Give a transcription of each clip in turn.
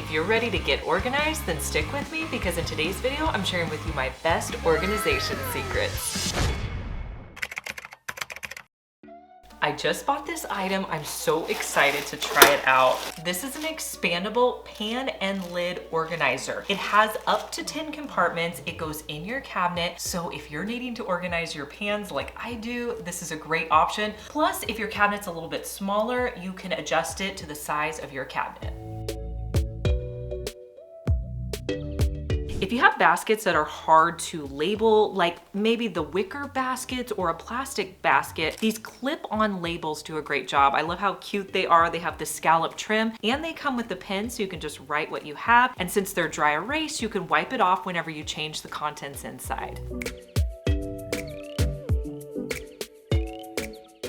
If you're ready to get organized, then stick with me because in today's video, I'm sharing with you my best organization secrets. I just bought this item. I'm so excited to try it out. This is an expandable pan and lid organizer. It has up to 10 compartments. It goes in your cabinet. So if you're needing to organize your pans like I do, this is a great option. Plus, if your cabinet's a little bit smaller, you can adjust it to the size of your cabinet. If you have baskets that are hard to label, like maybe the wicker baskets or a plastic basket, these clip-on labels do a great job. I love how cute they are. They have the scallop trim and they come with the pen so you can just write what you have. And since they're dry erase, you can wipe it off whenever you change the contents inside.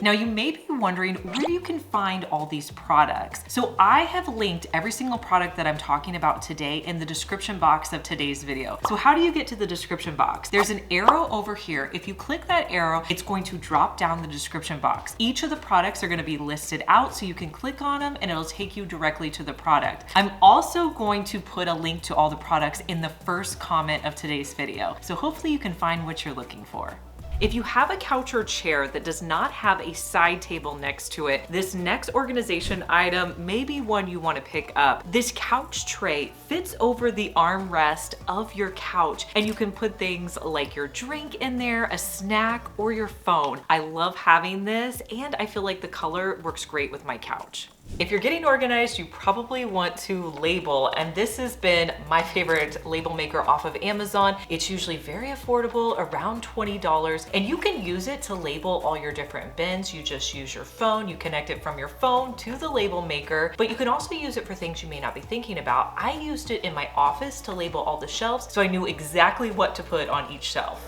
Now you may be wondering where you can find all these products. So I have linked every single product that I'm talking about today in the description box of today's video. So how do you get to the description box? There's an arrow over here. If you click that arrow, it's going to drop down the description box. Each of the products are going to be listed out so you can click on them and it'll take you directly to the product. I'm also going to put a link to all the products in the first comment of today's video. So hopefully you can find what you're looking for. If you have a couch or chair that does not have a side table next to it, this next organization item may be one you want to pick up. This couch tray fits over the armrest of your couch and you can put things like your drink in there, a snack, or your phone. I love having this and I feel like the color works great with my couch. If you're getting organized, you probably want to label, and this has been my favorite label maker off of Amazon. It's usually very affordable, around $20, and you can use it to label all your different bins. You just use your phone, you connect it from your phone to the label maker, but you can also use it for things you may not be thinking about. I used it in my office to label all the shelves, so I knew exactly what to put on each shelf.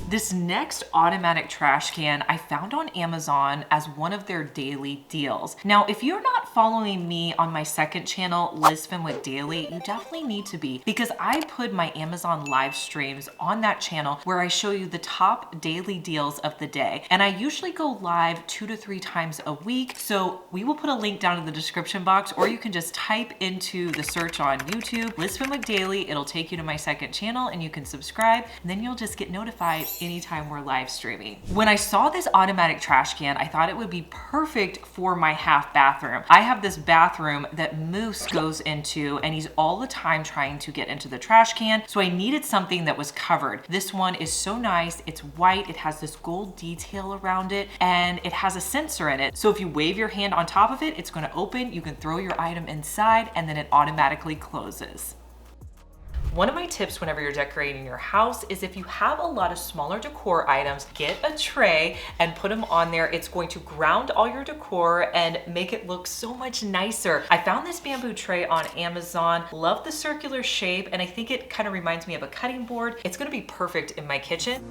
This next automatic trash can I found on Amazon as one of their daily deals. Now, if you're not following me on my second channel, Liz Fenwick Daily, you definitely need to be because I put my Amazon live streams on that channel where I show you the top daily deals of the day. And I usually go live 2 to 3 times a week. So we will put a link down in the description box, or you can just type into the search on YouTube, Liz Fenwick Daily. It'll take you to my second channel and you can subscribe and then you'll just get notified anytime we're live streaming. When I saw this automatic trash can, I thought it would be perfect for my half bathroom. I have this bathroom that Moose goes into and he's all the time trying to get into the trash can. So I needed something that was covered. This one is so nice. It's white. It has this gold detail around it and it has a sensor in it. So if you wave your hand on top of it, it's going to open. You can throw your item inside and then it automatically closes. One of my tips whenever you're decorating your house is if you have a lot of smaller decor items, get a tray and put them on there. It's going to ground all your decor and make it look so much nicer. I found this bamboo tray on Amazon, love the circular shape, and I think it kind of reminds me of a cutting board. It's going to be perfect in my kitchen.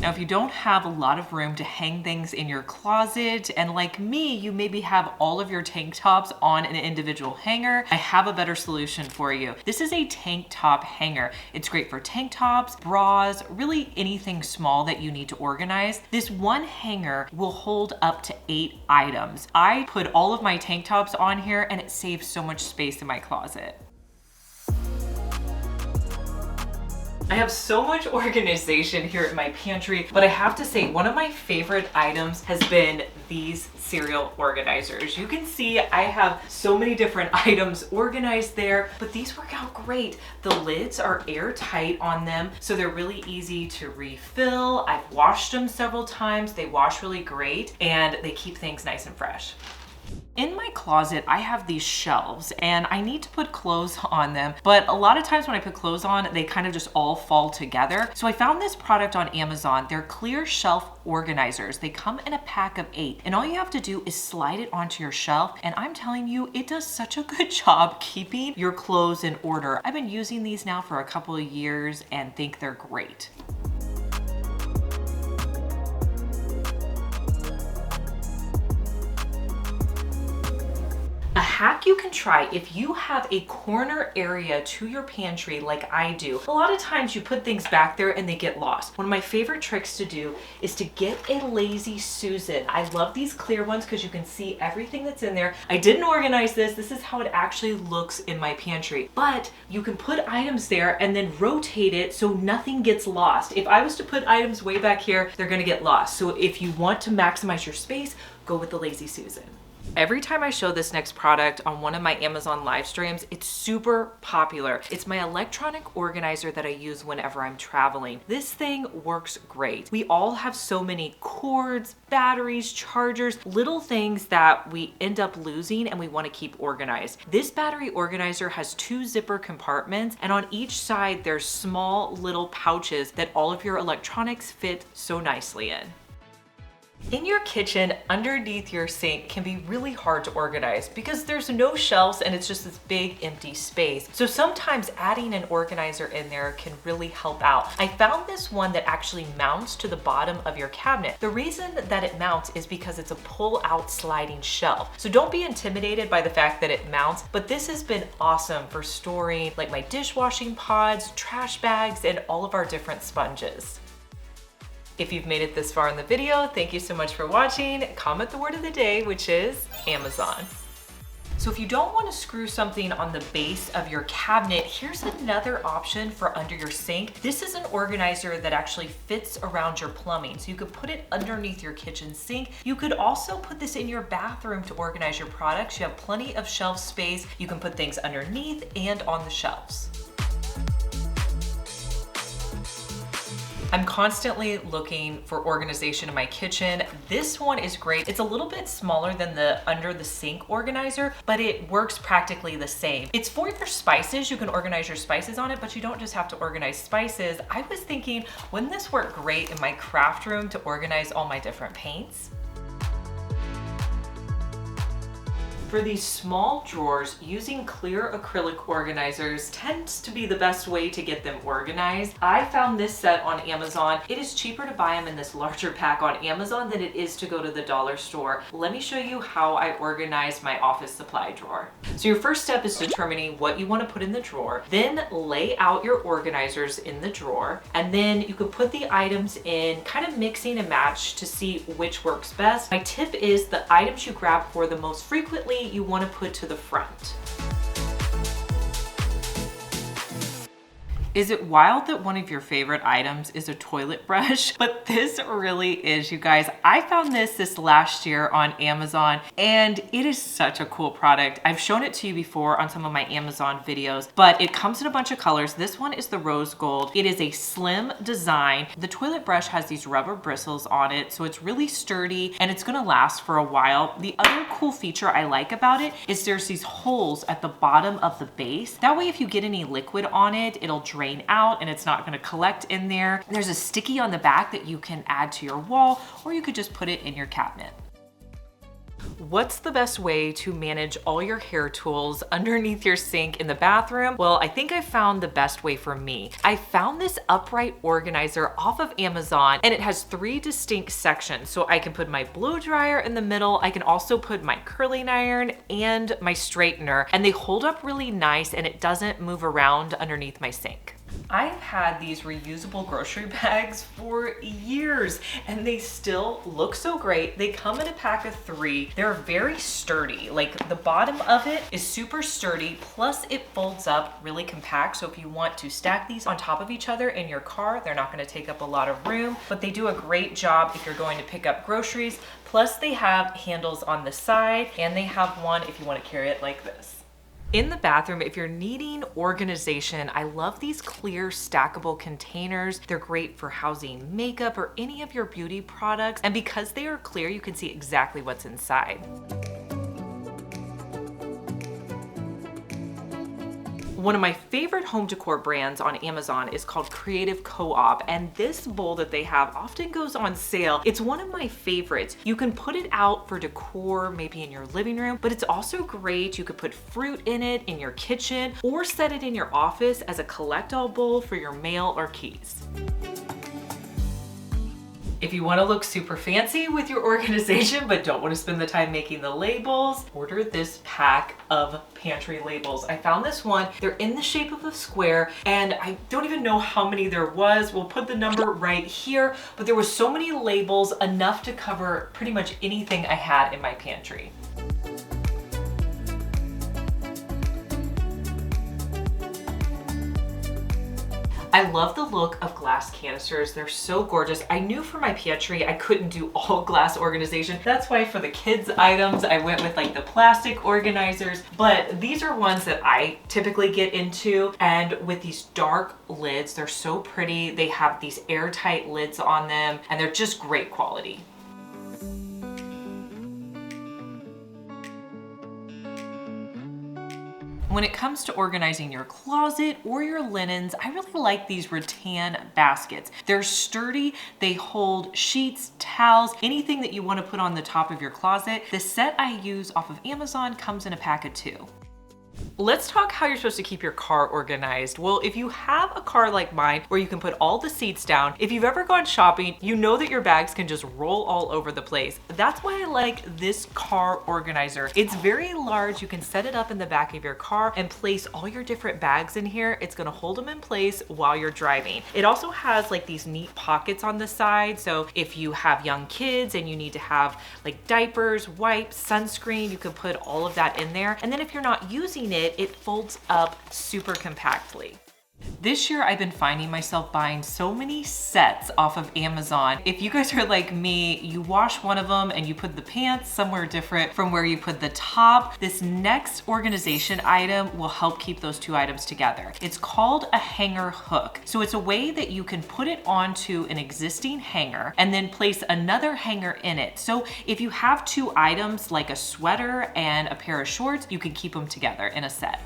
Now, if you don't have a lot of room to hang things in your closet, and like me, you maybe have all of your tank tops on an individual hanger, I have a better solution for you. This is a tank top hanger. It's great for tank tops, bras, really anything small that you need to organize. This one hanger will hold up to 8 items. I put all of my tank tops on here and it saves so much space in my closet. I have so much organization here in my pantry, but I have to say one of my favorite items has been these cereal organizers. You can see I have so many different items organized there, but these work out great. The lids are airtight on them, so they're really easy to refill. I've washed them several times. They wash really great and they keep things nice and fresh. In my closet, I have these shelves and I need to put clothes on them, but a lot of times when I put clothes on, they kind of just all fall together. So I found this product on Amazon. They're clear shelf organizers. They come in a pack of 8 and all you have to do is slide it onto your shelf. And I'm telling you, it does such a good job keeping your clothes in order. I've been using these now for a couple of years and think they're great. A hack you can try if you have a corner area to your pantry like I do. A lot of times you put things back there and they get lost. One of my favorite tricks to do is to get a Lazy Susan. I love these clear ones because you can see everything that's in there. I didn't organize this. This is how it actually looks in my pantry. But you can put items there and then rotate it so nothing gets lost. If I was to put items way back here, they're gonna get lost. So if you want to maximize your space, go with the Lazy Susan. Every time I show this next product on one of my Amazon live streams, it's super popular. It's my electronic organizer that I use whenever I'm traveling. This thing works great. We all have so many cords, batteries, chargers, little things that we end up losing and we want to keep organized. This battery organizer has 2 zipper compartments, and on each side there's small little pouches that all of your electronics fit so nicely in. In your kitchen, underneath your sink can be really hard to organize because there's no shelves and it's just this big empty space. So sometimes adding an organizer in there can really help out. I found this one that actually mounts to the bottom of your cabinet. The reason that it mounts is because it's a pull-out sliding shelf. So don't be intimidated by the fact that it mounts, but this has been awesome for storing like my dishwashing pods, trash bags, and all of our different sponges. If you've made it this far in the video, thank you so much for watching. Comment the word of the day, which is Amazon. So if you don't want to screw something on the base of your cabinet, here's another option for under your sink. This is an organizer that actually fits around your plumbing. So you could put it underneath your kitchen sink. You could also put this in your bathroom to organize your products. You have plenty of shelf space. You can put things underneath and on the shelves. I'm constantly looking for organization in my kitchen. This one is great. It's a little bit smaller than the under the sink organizer, but it works practically the same. It's for your spices. You can organize your spices on it, but you don't just have to organize spices. I was thinking, wouldn't this work great in my craft room to organize all my different paints? For these small drawers, using clear acrylic organizers tends to be the best way to get them organized. I found this set on Amazon. It is cheaper to buy them in this larger pack on Amazon than it is to go to the dollar store. Let me show you how I organize my office supply drawer. So your first step is determining what you want to put in the drawer. Then lay out your organizers in the drawer. And then you can put the items in, kind of mixing and match to see which works best. My tip is the items you grab for the most frequently you want to put to the front. Is it wild that one of your favorite items is a toilet brush? But this really is, you guys. I found this last year on Amazon, and it is such a cool product. I've shown it to you before on some of my Amazon videos, but it comes in a bunch of colors. This one is the rose gold. It is a slim design. The toilet brush has these rubber bristles on it, so it's really sturdy and it's gonna last for a while. The other cool feature I like about it is there's these holes at the bottom of the base. That way, if you get any liquid on it, it'll drain out and it's not going to collect in there. There's a sticky on the back that you can add to your wall, or you could just put it in your cabinet. What's the best way to manage all your hair tools underneath your sink in the bathroom? Well, I think I found the best way for me. I found this upright organizer off of Amazon, and it has 3 distinct sections. So I can put my blow dryer in the middle. I can also put my curling iron and my straightener, and they hold up really nice and it doesn't move around underneath my sink. I've had these reusable grocery bags for years and they still look so great. They come in a pack of 3. They're very sturdy. Like the bottom of it is super sturdy, plus it folds up really compact. So if you want to stack these on top of each other in your car, they're not going to take up a lot of room, but they do a great job if you're going to pick up groceries. Plus they have handles on the side, and they have one if you want to carry it like this. In the bathroom, if you're needing organization, I love these clear stackable containers. They're great for housing makeup or any of your beauty products. And because they are clear, you can see exactly what's inside. One of my favorite home decor brands on Amazon is called Creative Co-op, and this bowl that they have often goes on sale. It's one of my favorites. You can put it out for decor, maybe in your living room, but it's also great. You could put fruit in it in your kitchen or set it in your office as a collect-all bowl for your mail or keys. If you want to look super fancy with your organization but don't want to spend the time making the labels, order this pack of pantry labels. I found this one. They're in the shape of a square and I don't even know how many there was. We'll put the number right here, but there were so many labels, enough to cover pretty much anything I had in my pantry. I love the look of glass canisters. They're so gorgeous. I knew for my pantry I couldn't do all glass organization. That's why for the kids items, I went with like the plastic organizers, but these are ones that I typically get into. And with these dark lids, they're so pretty. They have these airtight lids on them and they're just great quality. When it comes to organizing your closet or your linens, I really like these rattan baskets. They're sturdy, they hold sheets, towels, anything that you want to put on the top of your closet. The set I use off of Amazon comes in a pack of 2. Let's talk how you're supposed to keep your car organized. Well, if you have a car like mine where you can put all the seats down, if you've ever gone shopping, you know that your bags can just roll all over the place. That's why I like this car organizer. It's very large. You can set it up in the back of your car and place all your different bags in here. It's gonna hold them in place while you're driving. It also has like these neat pockets on the side. So if you have young kids and you need to have like diapers, wipes, sunscreen, you can put all of that in there. And then if you're not using it, it folds up super compactly. This year, I've been finding myself buying so many sets off of Amazon. If you guys are like me, you wash one of them and you put the pants somewhere different from where you put the top. This next organization item will help keep those 2 items together. It's called a hanger hook. So it's a way that you can put it onto an existing hanger and then place another hanger in it. So if you have 2 items like a sweater and a pair of shorts, you can keep them together in a set.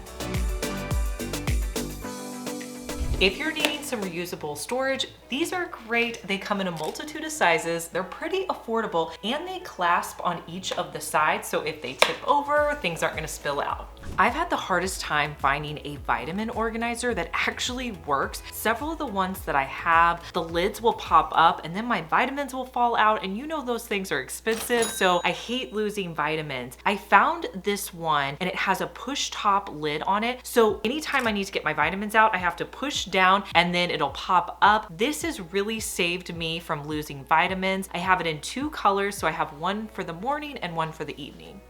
If you're needing some reusable storage, these are great. They come in a multitude of sizes. They're pretty affordable and they clasp on each of the sides. So if they tip over, things aren't gonna spill out. I've had the hardest time finding a vitamin organizer that actually works. Several of the ones that I have, the lids will pop up and then my vitamins will fall out, and you know those things are expensive, so I hate losing vitamins. I found this one and it has a push top lid on it. So anytime I need to get my vitamins out, I have to push down and then it'll pop up. This has really saved me from losing vitamins. I have it in 2 colors, so I have one for the morning and one for the evening.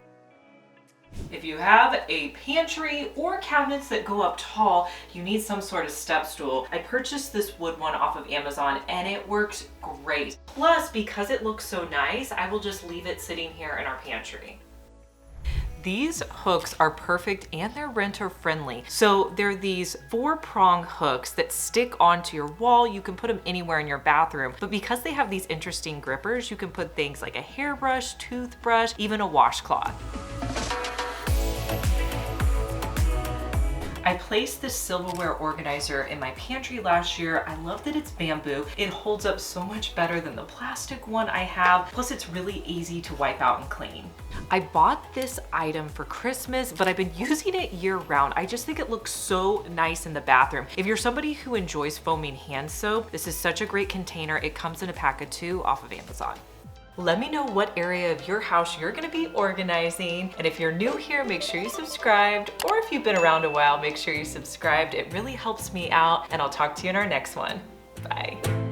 If you have a pantry or cabinets that go up tall, you need some sort of step stool. I purchased this wood one off of Amazon and it works great. Plus, because it looks so nice, I will just leave it sitting here in our pantry. These hooks are perfect and they're renter friendly. So they're these 4-prong hooks that stick onto your wall. You can put them anywhere in your bathroom, but because they have these interesting grippers, you can put things like a hairbrush, toothbrush, even a washcloth. I placed this silverware organizer in my pantry last year. I love that it's bamboo. It holds up so much better than the plastic one I have. Plus it's really easy to wipe out and clean. I bought this item for Christmas, but I've been using it year round. I just think it looks so nice in the bathroom. If you're somebody who enjoys foaming hand soap, this is such a great container. It comes in a pack of 2 off of Amazon. Let me know what area of your house you're gonna be organizing. And if you're new here, make sure you subscribed. Or if you've been around a while, make sure you subscribed. It really helps me out, and I'll talk to you in our next one. Bye.